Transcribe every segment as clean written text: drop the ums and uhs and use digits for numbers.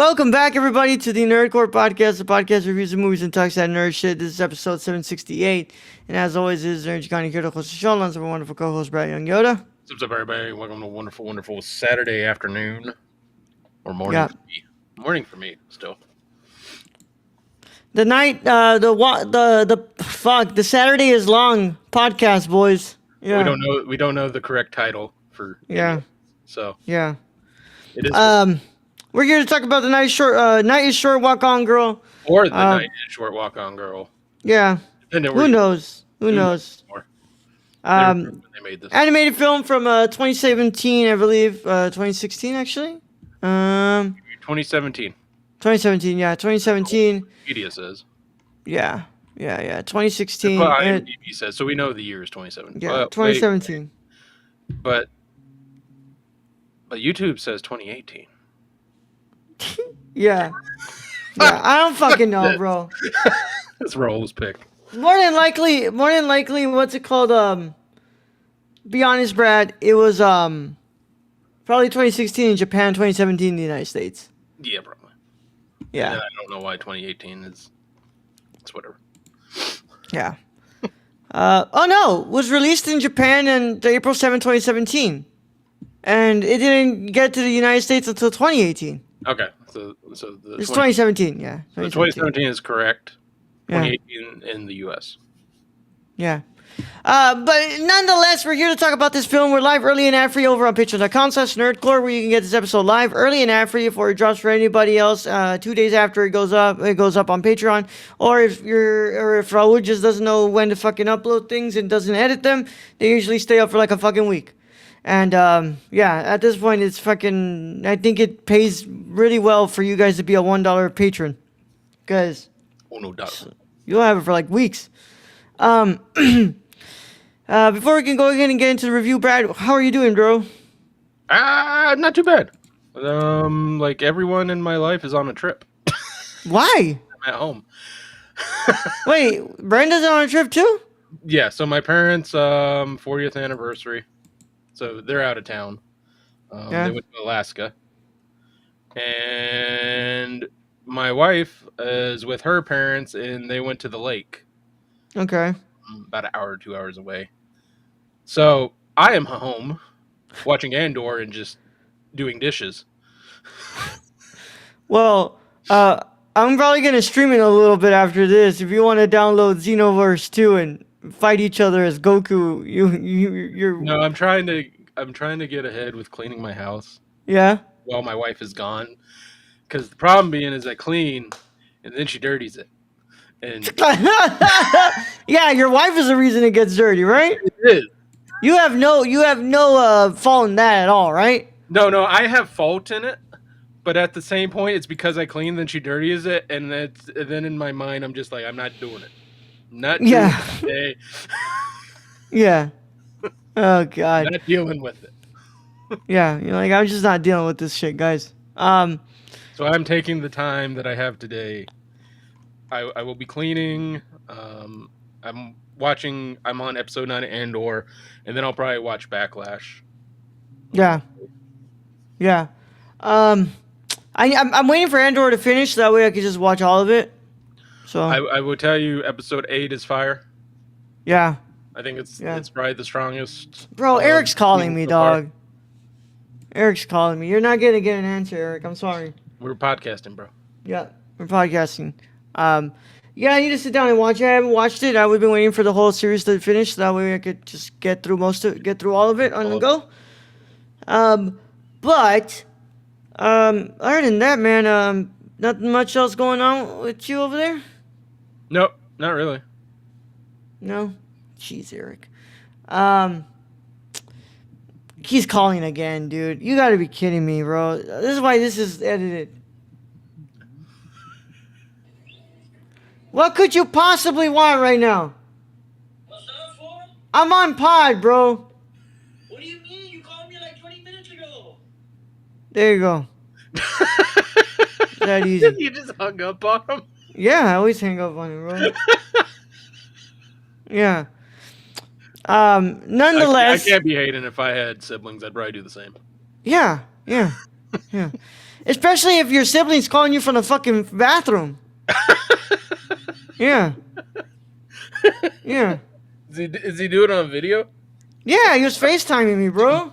Welcome back, everybody, to the Nerdcore Podcast, the podcast reviews of movies and talks that nerd shit. This is episode 768, and as always, this is Nerd Gianni Kyoto, host of the show, along with our wonderful co-host, Brad Young Yoda. What's up, everybody? Welcome to a wonderful, wonderful Saturday afternoon, or morning for me. Morning for me, still. The night, the Saturday is long podcast, boys. Yeah. We don't know the correct title for. Yeah. So. Yeah. It is. We're here to talk about the Night is Short, Walk On Girl. Or the Night is Short, Walk On Girl. Yeah. Who knows? Who knows? They made this. Animated film from 2017, I believe. 2016, actually. 2017. 2017, yeah. 2017. Media says. Yeah. 2016. That's what IMDb says, so we know the year is 2017. Yeah, 2017. But YouTube says 2018. Yeah, I don't fucking know, bro. This role was picked. More than likely, what's it called? Be honest, Brad. It was probably 2016 in Japan, 2017 in the United States. Yeah, probably. Yeah. And I don't know why 2018 is. It's whatever. Yeah. Oh no, it was released in Japan on April 7, 2017, and it didn't get to the United States until 2018. Okay, so it's 2017, yeah. 2017 is correct. 2018 in the U.S. Yeah. But nonetheless, we're here to talk about this film. We're live early and ad-free over on patreon.com/nerdcore, where you can get this episode live early and ad-free before it drops for anybody else. 2 days after it goes up on Patreon. Or if Raul just doesn't know when to fucking upload things and doesn't edit them, they usually stay up for like a fucking week. And at this point, it's fucking. I think it pays really well for you guys to be a $1 patron, because you'll have it for like weeks. Before we can go ahead and get into the review, Brad, how are you doing, bro? Not too bad. Like everyone in my life is on a trip. Why? I'm at home. Wait, Brenda's on a trip too? Yeah. So my parents' 40th anniversary. So they're out of town. They went to Alaska. And my wife is with her parents, and they went to the lake. Okay. About an hour or 2 hours away. So I am home watching Andor and just doing dishes. Well, I'm probably going to stream it a little bit after this. If you want to download Xenoverse 2 and fight each other as Goku, you're. No, I'm trying to get ahead with cleaning my house. Yeah. While my wife is gone, because the problem being is I clean and then she dirties it. And yeah, your wife is the reason it gets dirty, right? It is. You have no fault in that at all, right? No, I have fault in it, but at the same point, it's because I clean, then she dirties it, and then in my mind, I'm just like, I'm not doing it. Not doing it today. Yeah. Oh God. Not dealing with it. Yeah, you're like, I'm just not dealing with this shit, guys. So I'm taking the time that I have today. I will be cleaning. I'm on episode 9 of Andor, and then I'll probably watch Backlash. Yeah. I'm waiting for Andor to finish, so that way I can just watch all of it. So I will tell you, episode 8 is fire. Yeah. I think it's probably the strongest. Bro, Eric's calling me, dog. Eric's calling me. You're not gonna get an answer, Eric. I'm sorry. We're podcasting, bro. Yeah, we're podcasting. I need to sit down and watch it. I haven't watched it. I've been waiting for the whole series to finish, so that way I could just get through all of it on the go. But other than that, man, nothing much else going on with you over there? Nope, not really. No? Jeez, Eric. He's calling again, dude. You gotta be kidding me, bro. This is why this is edited. What could you possibly want right now? What's that for? I'm on pod, bro. What do you mean? You called me like 20 minutes ago. There you go. That easy. You just hung up on him? Yeah, I always hang up on him, bro. Yeah. Nonetheless, I can't be hating. If I had siblings, I'd probably do the same. Yeah. Especially if your sibling's calling you from the fucking bathroom. Yeah. Yeah. Is he doing it on video? Yeah, he was FaceTiming me, bro.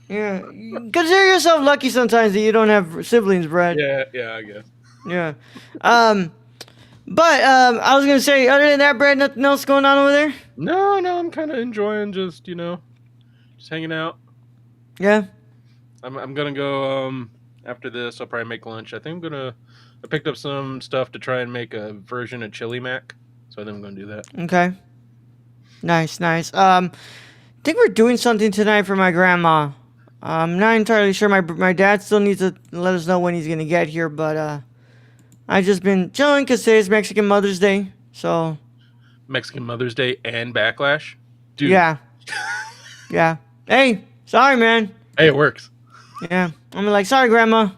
Yeah. Consider yourself lucky sometimes that you don't have siblings, Brad. Yeah, I guess. Yeah. But I was gonna say, other than that, Brad, nothing else going on over there? No, I'm kind of enjoying just hanging out. Yeah. I'm gonna go after this. I'll probably make lunch. I picked up some stuff to try and make a version of Chili Mac, so I think I'm gonna do that. Okay. Nice. I think we're doing something tonight for my grandma. I'm not entirely sure. My dad still needs to let us know when he's gonna get here, but I've just been chilling because today's Mexican Mother's Day. So. Mexican Mother's Day and Backlash, dude. Yeah. Yeah. Hey, sorry, man. Hey, it works. Yeah. I'm like, sorry, Grandma.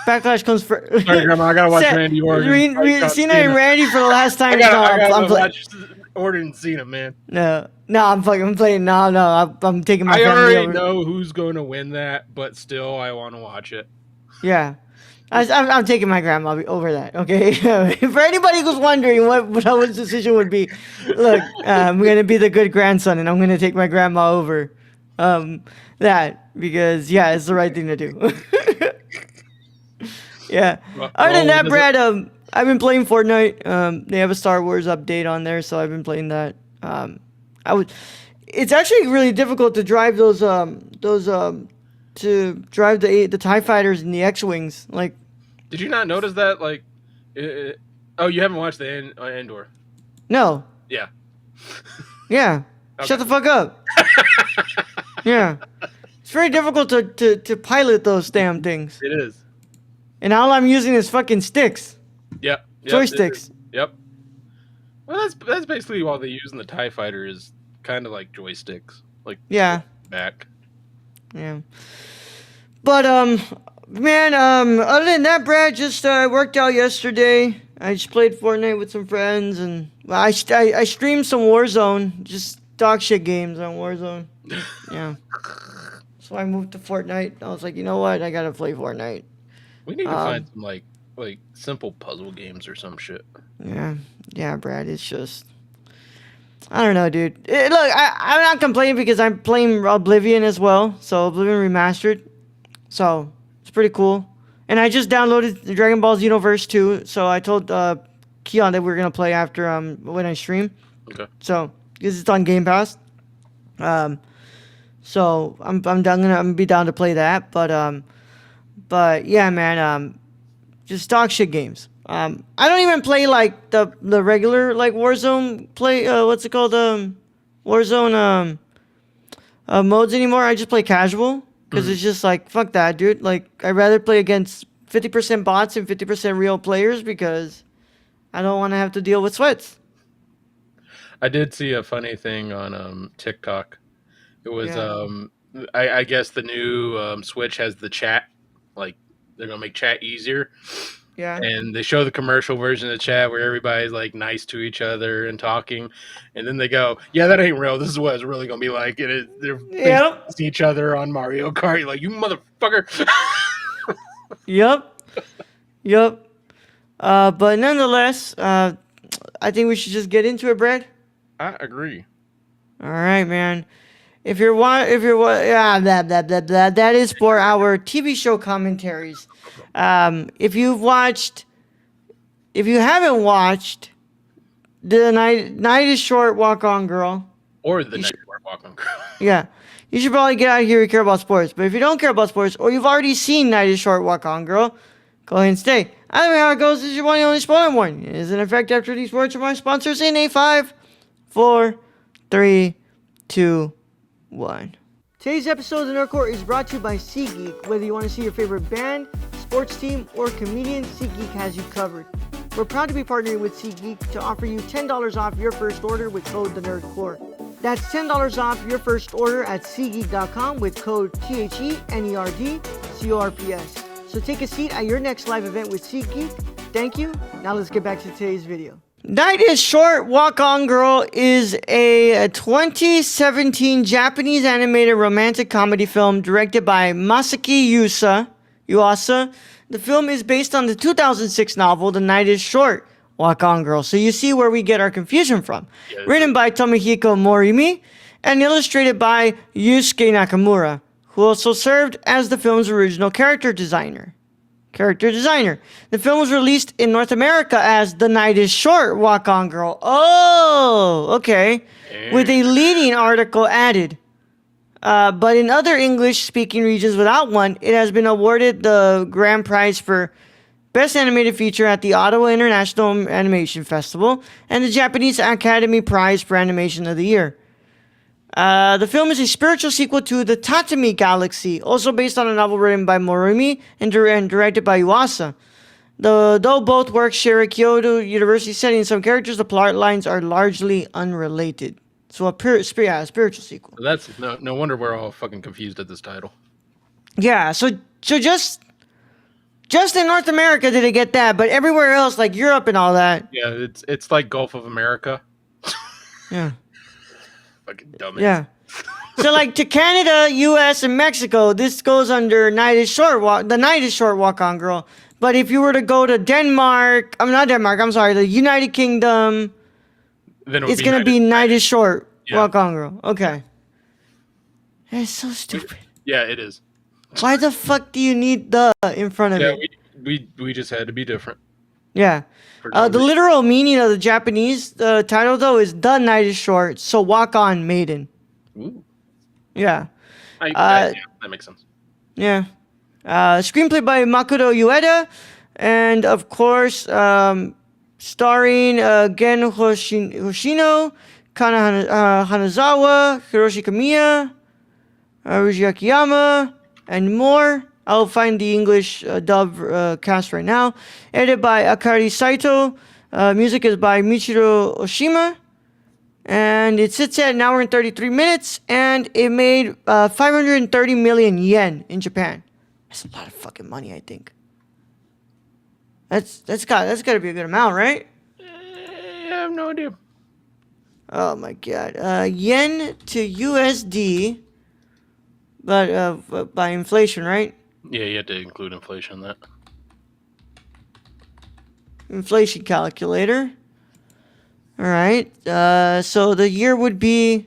Backlash comes first. Sorry, Grandma. I gotta watch Randy Orton. Cena and Randy for the last time. I gotta watch Orton and Cena, man. No, I'm playing. No, I'm taking my I family already over. know who's going to win that, but still, I want to watch it. Yeah. I'm taking my grandma over that, okay? For anybody who's wondering what his decision would be, look, I'm going to be the good grandson, and I'm going to take my grandma over that, because, yeah, it's the right thing to do. Yeah. Other than that, Brad, I've been playing Fortnite. They have a Star Wars update on there, so I've been playing that. It's actually really difficult to drive to drive the TIE fighters and the X-Wings. Like, did you not notice that? Like, oh, you haven't watched the Andor? No. Yeah. Yeah. Okay. Shut the fuck up. Yeah. It's very difficult to pilot those damn things. It is. And all I'm using is fucking sticks. Yep. Joysticks. Yep. Well, that's basically all they use in the TIE fighter is kind of like joysticks. Like, yeah. Back. Yeah. But man, other than that, Brad, just worked out yesterday. I just played Fortnite with some friends, and I streamed some Warzone, just dog shit games on Warzone. Yeah. So I moved to Fortnite. I was like, you know what? I gotta play Fortnite. We need to find some like simple puzzle games or some shit. Yeah, Brad. It's just, I don't know, dude. Look, I'm not complaining because I'm playing Oblivion as well. So Oblivion Remastered. So it's pretty cool. And I just downloaded the Dragon Ball Xenoverse 2. So I told Keon that we were gonna play after when I stream. Okay. So because it's on Game Pass. So I'm gonna be down to play that. But yeah, man. Just dog shit games. I don't even play like the regular like Warzone what's it called, Warzone modes anymore. I just play casual because it's just like, fuck that, dude. Like, I'd rather play against 50% bots and 50% real players because I don't want to have to deal with sweats. I did see a funny thing on TikTok. It was I guess the new Switch has the chat, like they're gonna make chat easier. Yeah. And they show the commercial version of the chat where everybody's like nice to each other and talking, and then they go, "Yeah, that ain't real. This is what it's really gonna be like." And they're facing each other on Mario Kart. You're like, you motherfucker. Yep. But nonetheless, I think we should just get into it, Brad. I agree. All right, man. That is for our TV show commentaries. If you haven't watched the Night is Short, Walk On Girl, or the Night is Short, Walk On Girl, yeah, you should probably get out of here if you care about sports. But if you don't care about sports, or you've already seen Night is Short, Walk On Girl, go ahead and stay. Either way, how it goes is your one and only spoiler warning. It is in effect after these words from our sponsors in a 5, 4, 3, 2, 1. Today's episode of the Nerd Court is brought to you by SeatGeek. Whether you want to see your favorite band, sports team, or comedian, SeatGeek has you covered. We're proud to be partnering with SeatGeek to offer you $10 off your first order with code TheNerdCore. That's $10 off your first order at SeatGeek.com with code THENERDCORPS. So take a seat at your next live event with SeatGeek. Thank you. Now let's get back to today's video. Night is Short, Walk On Girl is a 2017 Japanese animated romantic comedy film directed by Masaki Yuasa. Yuasa. The film is based on the 2006 novel The Night is Short, Walk On Girl. So you see where we get our confusion from. Yeah, Written by Tomohiko Morimi and illustrated by Yusuke Nakamura, who also served as the film's original character designer. The film was released in North America as The Night is Short, Walk On Girl. Oh, okay. With a leading article added. But in other English-speaking regions without one, it has been awarded the grand prize for Best Animated Feature at the Ottawa International Animation Festival and the Japanese Academy Prize for Animation of the Year. The film is a spiritual sequel to The Tatami Galaxy, also based on a novel written by Morimi and directed by Yuasa. Though both works share a Kyoto University setting, some characters, the plot lines are largely unrelated. So a spiritual sequel. That's no wonder we're all fucking confused at this title. Yeah, so just in North America did it get that, but everywhere else, like Europe and all that. Yeah, it's like Gulf of America. Yeah. Fucking dumbass. Yeah. So like to Canada, US, and Mexico, this goes under The Night is Short, Walk On Girl. But if you were to go to the United Kingdom, Then it's going to be Night is Short, Yeah. Walk On Girl. Okay. That's so stupid. Yeah, it is. Why the fuck do you need the in front of Yeah, it? we just had to be different. Yeah. For no The reason. literal meaning of the Japanese title, though, is The Night is Short, so walk on, maiden. Ooh. Yeah. Yeah, that makes sense. Yeah. Screenplay by Makoto Ueda, and of course, starring Gen Hoshino, Kana Hanazawa, Hiroshi Kamiya, Ruji Akiyama, and more. I'll find the English dub cast right now. Edited by Akari Saito. Music is by Michiro Oshima. And it sits at an hour and 33 minutes, and it made 530 million yen in Japan. That's a lot of fucking money, I think. That's got to be a good amount, right? I have no idea. Oh my god. Yen to USD, but by inflation, right? Yeah, you have to include inflation in that. Inflation calculator. All right. So the year would be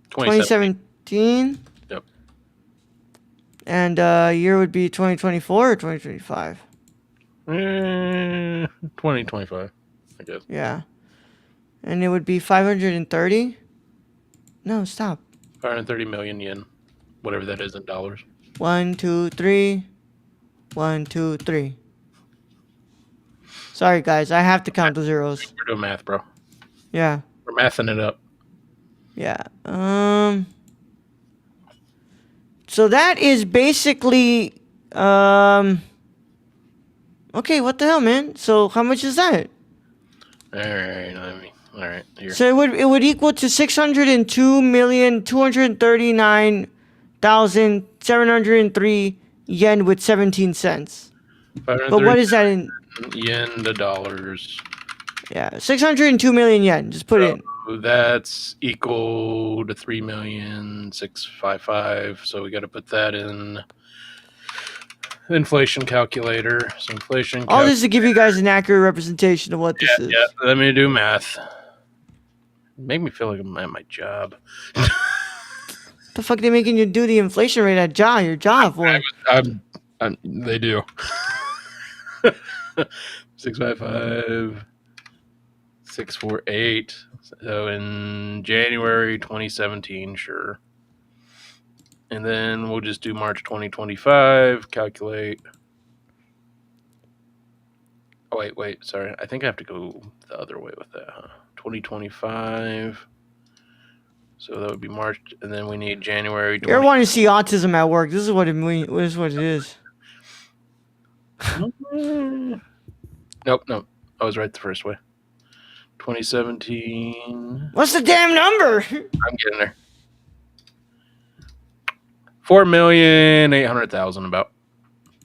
2017. Yep. And year would be 2024 or 2025. 2025, I guess. Yeah. And it would be 530. No, stop. 530 million yen, whatever that is in dollars. 1, 2, 3. 1, 2, 3. Sorry, guys. I have to count the zeros. We're doing math, bro. Yeah. We're mathing it up. Yeah. So that is basically okay, what the hell, man? So how much is that? All right. Here. So it would equal to 602,239,703 yen with 17 cents. But what is that in yen to dollars? Yeah, 602 million yen. Just put it in. That's equal to 3,655. So we got to put that in inflation calculator. So inflation. All this to give you guys an accurate representation of what this is. Yeah. Let me do math. Make me feel like I'm at my job. The fuck they making you do the inflation rate at your job for? They do. 655. 648. So in January 2017, sure. And then we'll just do March 2025. Calculate. Oh, wait. Sorry. I think I have to go the other way with that, huh? 2025. So that would be March. And then we need January. You're wanting to see autism at work. This is what it means. This is what it is. Nope. I was right the first way. 2017. What's the damn number? I'm getting there. 4,800,000 about.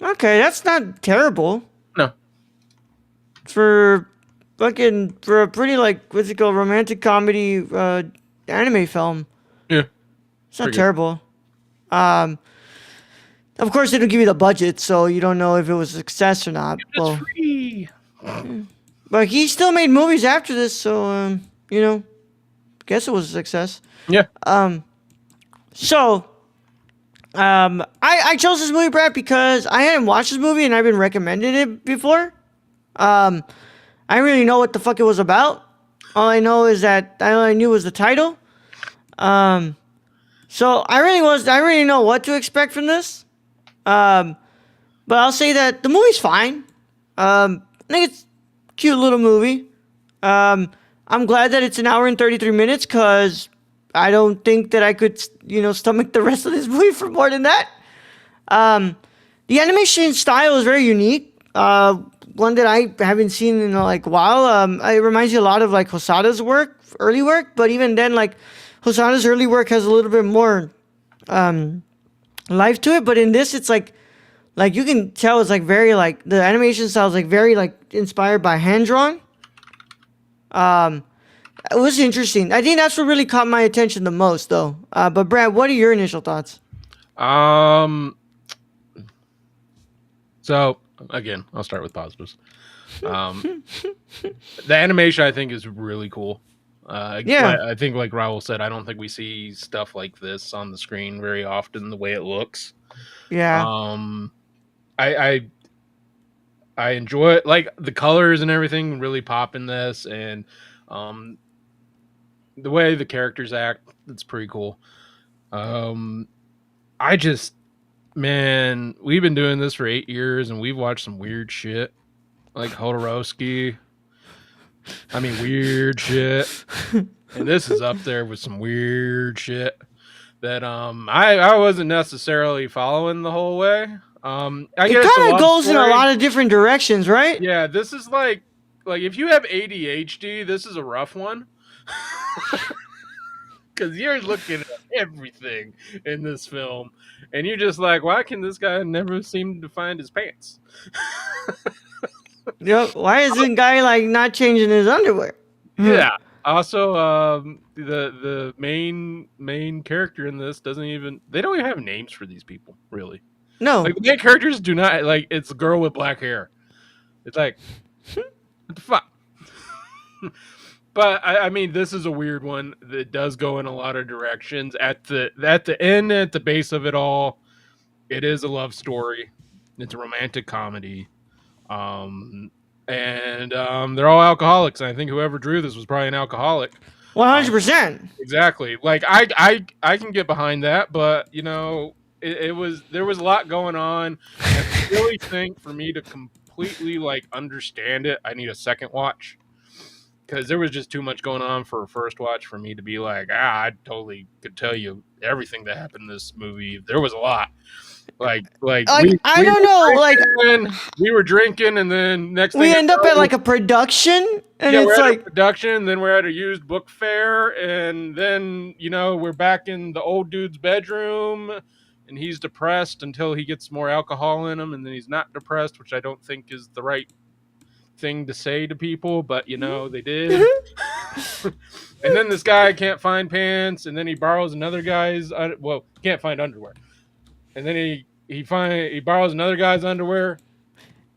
Okay, that's not terrible. No. For a pretty what's it called, romantic comedy anime film. Yeah. It's not Pretty good. terrible. Of course, they don't give you the budget, so you don't know if it was a success or not. It's Well, free. but he still made movies after this, so guess it was a success. Yeah. So, I chose this movie, Brad, because I hadn't watched this movie and I've been recommended it before. I didn't really know what the fuck it was about. All I know is that all I knew was the title. So I really know what to expect from this. But I'll say that the movie's fine. I think it's a cute little movie. I'm glad that it's an hour and 33 minutes because I don't think that I could, stomach the rest of this movie for more than that. The animation style is very unique. One that I haven't seen in a while. It reminds you a lot of like Hosada's early work, but even then, like Hosada's early work has a little bit more life to it. But in this, it's like you can tell it's like very like the animation style is like very like inspired by hand drawn. It was interesting. I think that's what really caught my attention the most, though. But Brad, what are your initial thoughts? So again, I'll start with positives. The animation I think is really cool. Yeah. I think like Raul said, I don't think we see stuff like this on the screen very often. The way it looks. Yeah. I enjoy it. Like the colors and everything really pop in this, and the way the characters act, it's pretty cool. I just, man, we've been doing this for 8 years, and we've watched some weird shit, like Hodorowski. I mean, weird shit, and this is up there with some weird shit that I wasn't necessarily following the whole way. It kind of goes in a lot of different directions, right? Yeah, this is like if you have ADHD, this is a rough one. Because you're looking at everything in this film, and you're just like, why can this guy never seem to find his pants? Yep. Why is this guy like not changing his underwear? Yeah. Also, the main character in this they don't even have names for these people, really. No. Like the main characters do not like. It's a girl with black hair. It's like, what the fuck? But I mean, this is a weird one that does go in a lot of directions. At the end, at the base of it all, it is a love story. It's a romantic comedy, and they're all alcoholics. And I think whoever drew this was probably an alcoholic. 100%. Exactly. Like I can get behind that, but there was a lot going on. And I really think for me to completely like understand it, I need a second watch. Because there was just too much going on for a first watch for me to be like, I totally could tell you everything that happened in this movie. There was a lot. Like I don't know. Like we were drinking, and then next thing we end up at like a production, and yeah, it's we're at like a production. Then we're at a used book fair, and then we're back in the old dude's bedroom, and he's depressed until he gets more alcohol in him, and then he's not depressed, which I don't think is the right thing to say to people, but they did. And then this guy can't find pants, and then he borrows another guy's can't find underwear, and then he borrows another guy's underwear.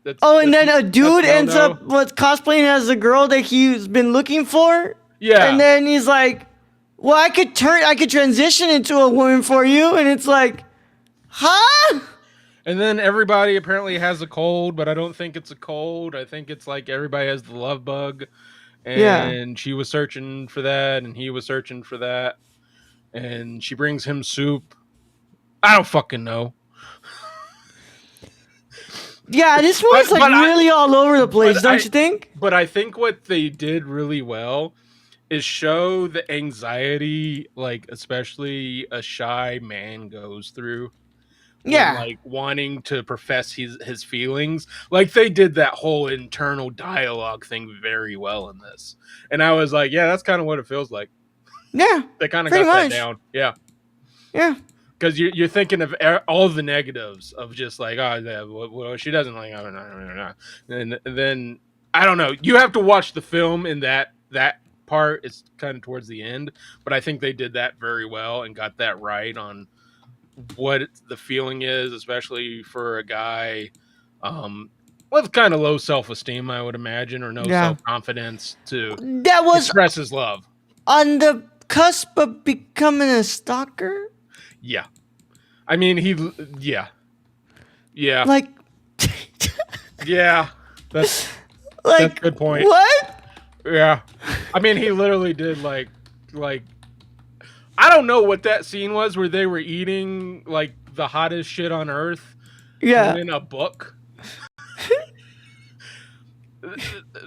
and then a dude ends up cosplaying as the girl that he's been looking for. Yeah, and then he's like, well, I could transition into a woman for you, and it's like, huh? And then everybody apparently has a cold, but I don't think it's a cold. I think it's like everybody has the love bug. And she was searching for that, and he was searching for that. And she brings him soup. I don't fucking know. Yeah, this one's really all over the place, don't you think? But I think what they did really well is show the anxiety, like especially a shy man goes through. Yeah. Like wanting to profess his feelings. Like they did that whole internal dialogue thing very well in this. And I was like, yeah, that's kind of what it feels like. Yeah. They kind of got that down. Yeah. Yeah. Because you're thinking of all the negatives of just like, oh, yeah, well, she doesn't like, and then, I don't know. You have to watch the film in that part. It's kind of towards the end. But I think they did that very well and got that right on what the feeling is, especially for a guy with kind of low self-esteem, I would imagine, or no Yeah. self-confidence to That was express his love. on the cusp of becoming a stalker. Yeah. I mean, yeah. Like, Yeah. That's like a good point. What? Yeah. I mean, he literally did like I don't know what that scene was where they were eating like the hottest shit on earth Yeah. in a book.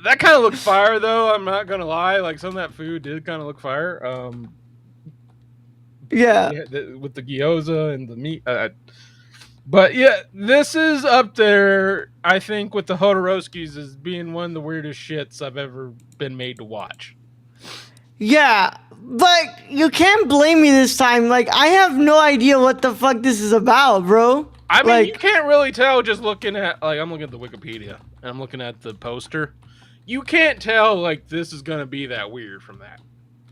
That kind of looked fire, though. I'm not gonna lie. Like, some of that food did kind of look fire. Yeah. With the gyoza and the meat. But yeah, this is up there, I think, with the Hodorowskis as being one of the weirdest shits I've ever been made to watch. Yeah, but you can't blame me this time. Like, I have no idea what the fuck this is about, bro. I mean, like, you can't really tell just looking at, like, I'm looking at the Wikipedia, and I'm looking at the poster. You can't tell, like, this is gonna be that weird from that.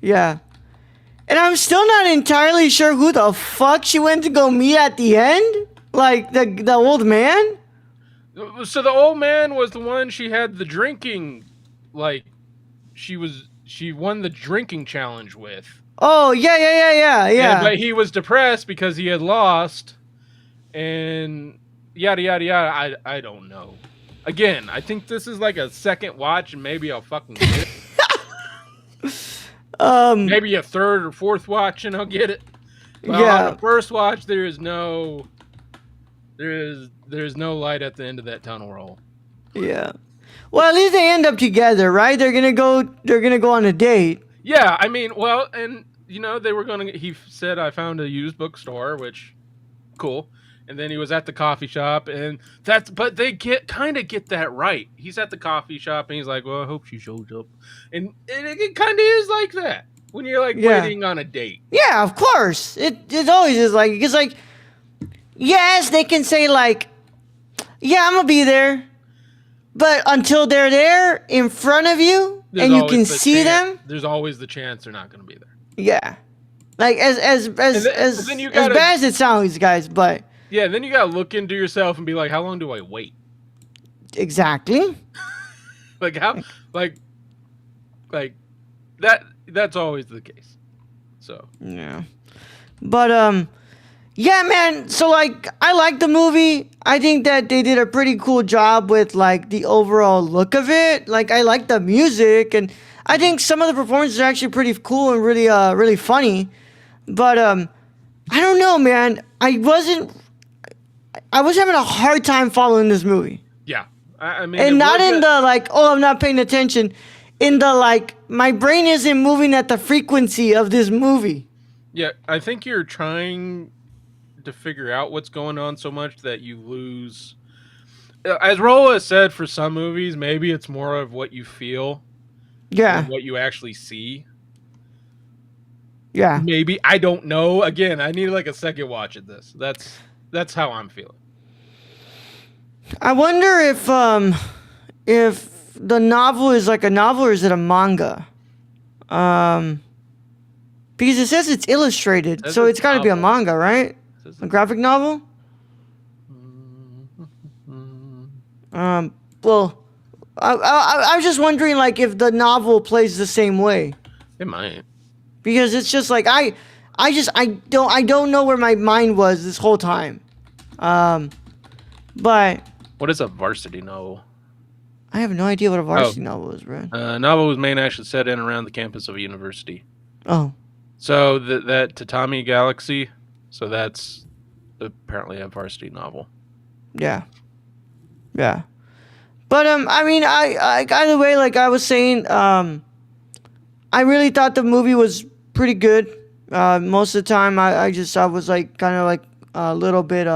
Yeah. And I'm still not entirely sure who the fuck she went to go meet at the end. Like, the old man? So the old man was the one she had the drinking, like, she won the drinking challenge with. Oh, yeah. And, but he was depressed because he had lost, and yada, yada, yada. I don't know. Again, I think this is like a second watch, and maybe I'll fucking get it. Maybe a third or fourth watch, and I'll get it. But on the first watch, there's no light at the end of that tunnel roll. Yeah. Well, at least they end up together, right? They're gonna go on a date. Yeah, I mean, well, and you know, he said, I found a used bookstore, which cool. And then he was at the coffee shop, and but they kind of get that right. He's at the coffee shop, and he's like, well, I hope she shows up. And it kind of is like that when you're like waiting on a date. Yeah, of course. It always is like, because like, yes, they can say like, yeah, I'm gonna be there, but until they're there in front of you and you can see them, there's always the chance they're not gonna be there. Yeah, like as bad as it sounds, guys, but yeah, then you gotta look into yourself and be like, how long do I wait? Exactly. Like how, like that. That's always the case. So yeah, but yeah, man. So like, I like the movie. I think that they did a pretty cool job with like the overall look of it. Like, I like the music, and I think some of the performances are actually pretty cool and really really funny. But I don't know, man. I was having a hard time following this movie. Yeah, I mean, and not in the like, oh, I'm not paying attention. In the like, my brain isn't moving at the frequency of this movie. Yeah, I think you're trying to figure out what's going on so much that you lose. As Rolla said, for some movies, maybe it's more of what you feel, than what you actually see. Yeah, maybe, I don't know. Again, I need like a second watch at this. That's how I'm feeling. I wonder if the novel is like a novel or is it a manga? Because it says it's illustrated, so it's got to be a manga, right? A graphic novel? Well, I was just wondering, like, if the novel plays the same way. It might. Because it's just like I don't know where my mind was this whole time. But what is a varsity novel? I have no idea what a varsity novel is, bro. Novel was main actually set in around the campus of a university. Oh. So that Tatami Galaxy, so that's apparently a varsity novel. Yeah. Yeah. But I mean, I either way, like I was saying, I really thought the movie was pretty good. Most of the time, I was like kind of like a little bit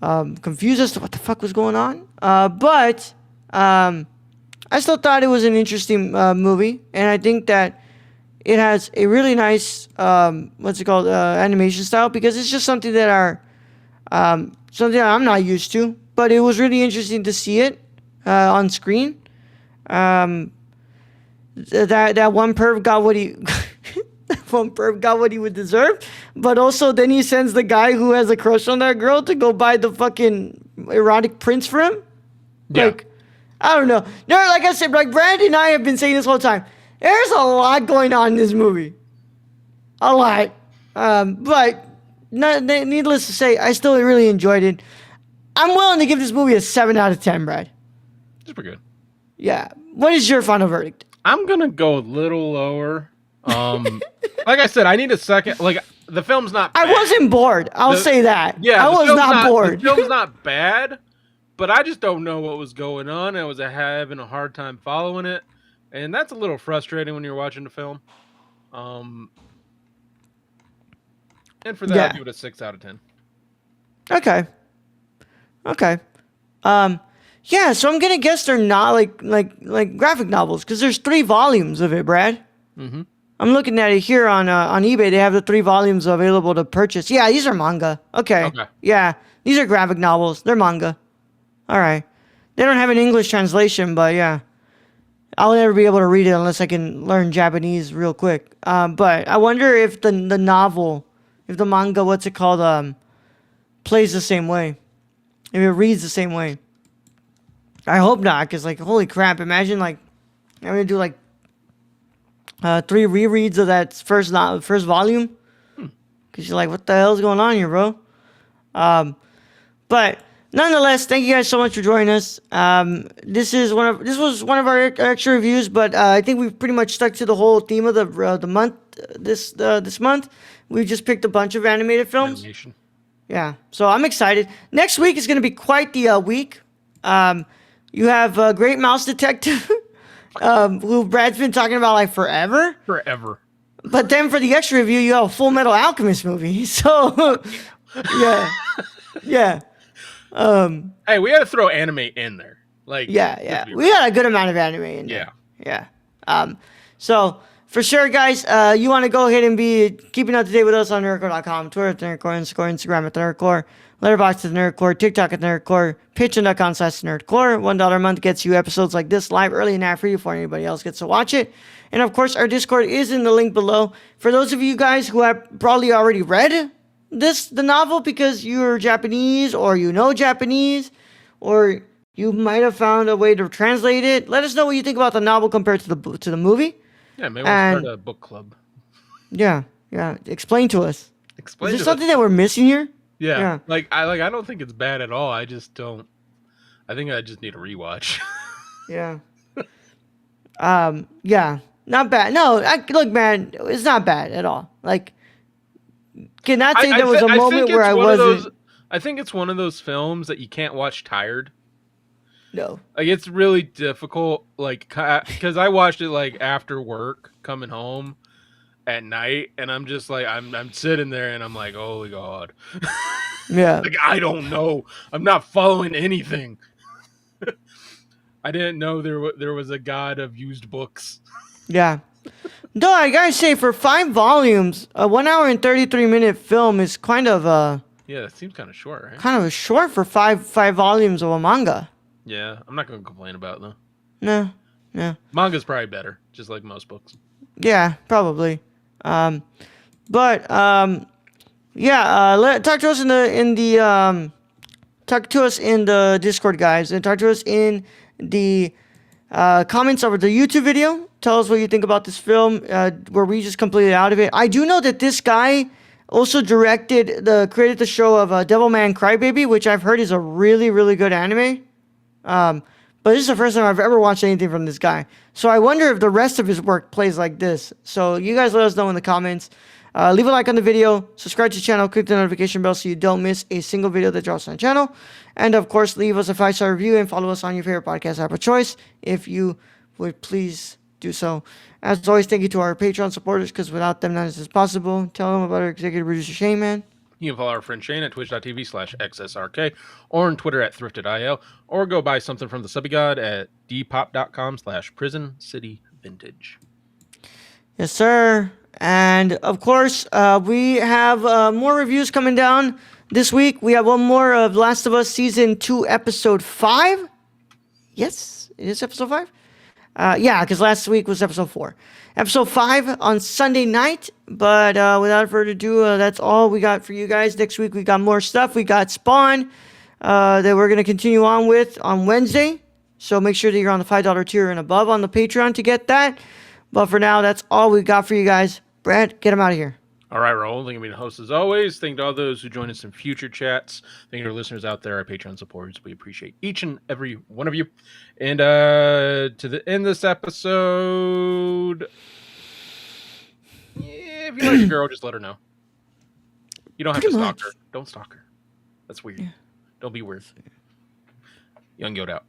confused as to what the fuck was going on. But I still thought it was an interesting movie, and I think that it has a really nice animation style, because it's just something that something that I'm not used to. But it was really interesting to see it on screen. That one perv got what he would deserve. but also then he sends the guy who has a crush on that girl to go buy the fucking erotic prints for him. Yeah. Like, I don't know. No, like I said, like Brad and I have been saying this whole time. There's a lot going on in this movie. A lot. But needless to say, I still really enjoyed it. I'm willing to give this movie a 7 out of 10, Brad. It's pretty good. Yeah. What is your final verdict? I'm gonna go a little lower. Like I said, I need a second. Like the film's not bad. I wasn't bored. I'll say that. Yeah, I was not bored. The film's not bad, but I just don't know what was going on. I was having a hard time following it, and that's a little frustrating when you're watching the film. And for that, Yeah. I'll give it a 6 out of 10. Okay. Yeah, so I'm gonna guess they're not like graphic novels because there's 3 volumes of it, Brad. Mm-hmm. I'm looking at it here on eBay. They have the 3 volumes available to purchase. Yeah, these are manga. Okay. Yeah, these are graphic novels. They're manga. All right. They don't have an English translation, but yeah, I'll never be able to read it unless I can learn Japanese real quick. But I wonder if the novel, if the manga, what's it called, plays the same way, if it reads the same way. I hope not, because, like, holy crap, imagine, like, I'm going to do, like, 3 rereads of that first volume. Because you're like, what the hell's going on here, bro? But nonetheless, thank you guys so much for joining us. This was one of our extra reviews, but I think we've pretty much stuck to the whole theme of the month. This month, we just picked a bunch of animated films. Animation. Yeah, so I'm excited. Next week is going to be quite the week. You have Great Mouse Detective, who Brad's been talking about like forever. Forever. But then for the extra review, you have a Full Metal Alchemist movie. So, yeah. Hey, we had to throw anime in there. Like, Yeah. We got a good amount of anime in there. Yeah. So, for sure, guys, you want to go ahead and be keeping up to date with us on nerdcore.com, Twitter at nerdcore, Instagram at nerdcore, Letterboxd at nerdcore, TikTok at nerdcore, patreon.com/nerdcore. $1 a month gets you episodes like this live early and ad free before anybody else gets to watch it. And of course, our Discord is in the link below. For those of you guys who have probably already read the novel because you're Japanese or you know Japanese, or you might have found a way to translate it, let us know what you think about the novel compared to the movie. Yeah, maybe we'll start a book club. Yeah. Explain to us. Explain. Is there something that we're missing here? Yeah. I don't think it's bad at all. I just don't. I think I just need a rewatch. Yeah. Yeah. Not bad. No, look, man, it's not bad at all. Like, cannot say there was a moment where I wasn't. I think it's one of those films that you can't watch tired. No. Like, it's really difficult, like, because I watched it, like, after work, coming home at night, and I'm just, like, I'm sitting there, and I'm like, holy God. Yeah. Like, I don't know. I'm not following anything. I didn't know there was a god of used books. Yeah. No, I gotta say, for 5 volumes, a 1 hour and 33-minute film is kind of yeah, it seems kind of short, right? kind of a short for five volumes of a manga. Yeah, I'm not going to complain about it, though. No. Manga's probably better, just like most books. Yeah, probably. Talk to us in the Discord, guys, and talk to us in the comments over the YouTube video. Tell us what you think about this film, where we just completely out of it. I do know that this guy also created the show of Devilman Crybaby, which I've heard is a really, really good anime. But this is the first time I've ever watched anything from this guy. So I wonder if the rest of his work plays like this. So you guys let us know in the comments. Leave a like on the video, subscribe to the channel, click the notification bell so you don't miss a single video that drops on the channel. And of course, leave us a 5-star review and follow us on your favorite podcast app of choice if you would please do so. As always, thank you to our Patreon supporters, because without them, none of this is possible. Tell them about our executive producer, Shane, man. You can follow our friend Shane at twitch.tv/xsrk or on Twitter at thrifted.il, or go buy something from the Subby God at dpop.com/Prison City Vintage. Yes, sir. And of course, we have more reviews coming down this week. We have one more of Last of Us Season 2, Episode 5. Yes, it is Episode 5. Yeah, because last week was Episode 4. Episode 5 on Sunday night. But without further ado, that's all we got for you guys. Next week we got more stuff. We got Spawn that we're gonna continue on with on Wednesday. So make sure that you're on the $5 tier and above on the Patreon to get that. But for now, that's all we got for you guys. Brad, get him out of here. All right, Raul. Thank you, being the host as always. Thank to all those who join us in future chats. Thank you to our listeners out there, our Patreon supporters. We appreciate each and every one of you. And to end this episode, if you like a girl, just let her know. You don't have to Pretty stalk much. her. Don't stalk her. That's weird. Yeah. Don't be weird. Young Yoda out.